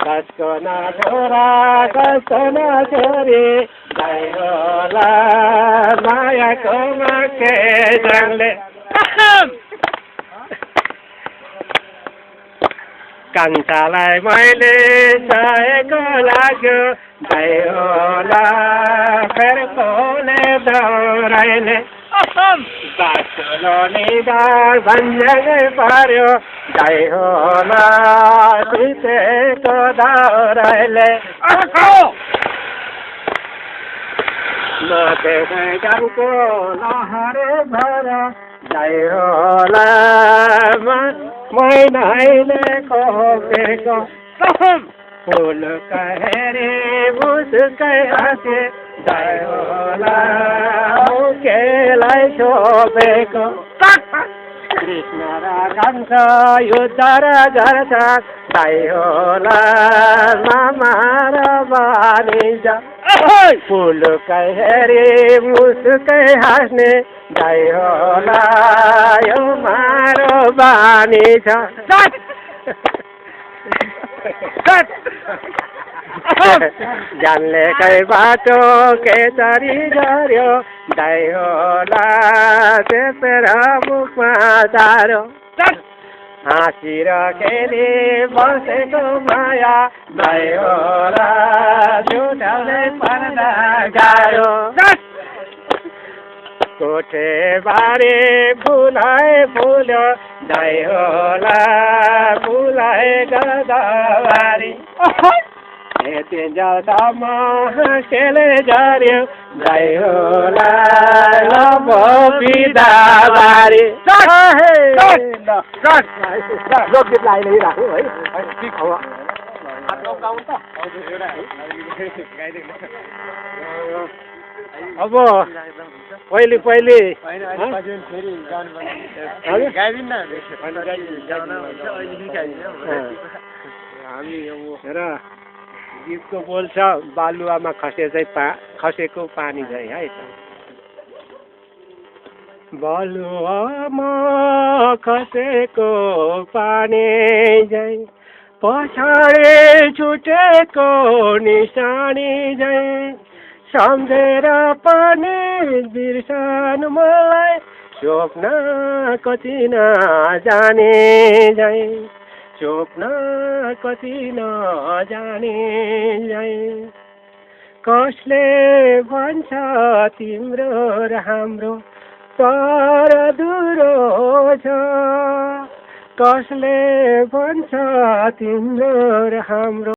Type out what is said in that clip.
कसको न छोरा कसको न छोरी जय होला मायाको माके जङले कान्छालाई मैले सहेको लाग्यो जय होला फेर कोले दौराइले बाटो निधार भन्जै पर्यो जय होला सितेको दौराइले नदेशै गाउँको लहरे भर जय होला मैनाइले खोपेको फुल कहेरे मुस्कै हाँसे जय होला मुकेलाई छोपेको कृष्ण र कंस युद्ध र गर्छ जय होला मामा र बानिन्छ फुल कहेरे मुस्कै हाँस्ने जय होला यो मारो बानी छ जान्नेकै बाटो केसरी झर्यो जय होला तेपेर मुखमा चारो हाँसी र खेली बसेको माया जय होला छुटाउने पर्दा गाह्रो कोठे बारे फुलाए फुल्यो जय होला फुलाए गदावारी यति जतामा हाँसेले झर्यो जय होला बिदाबारी लोकगीत लगाइराख्नु है अब पहिले र गीतको बोल छ बालुवामा खसेको पानी झै है बालुवामा खसेको पानी झै पछाडि छुटेको निशानी झै सम्झेर पनि बिर्सनु मलाई स्वप्न कति नजाने झै स्वप्न कति नजाने झै कसले भन्छ तिम्रो र हाम्रो तर दुरो छ कसले भन्छ तिम्रो र हाम्रो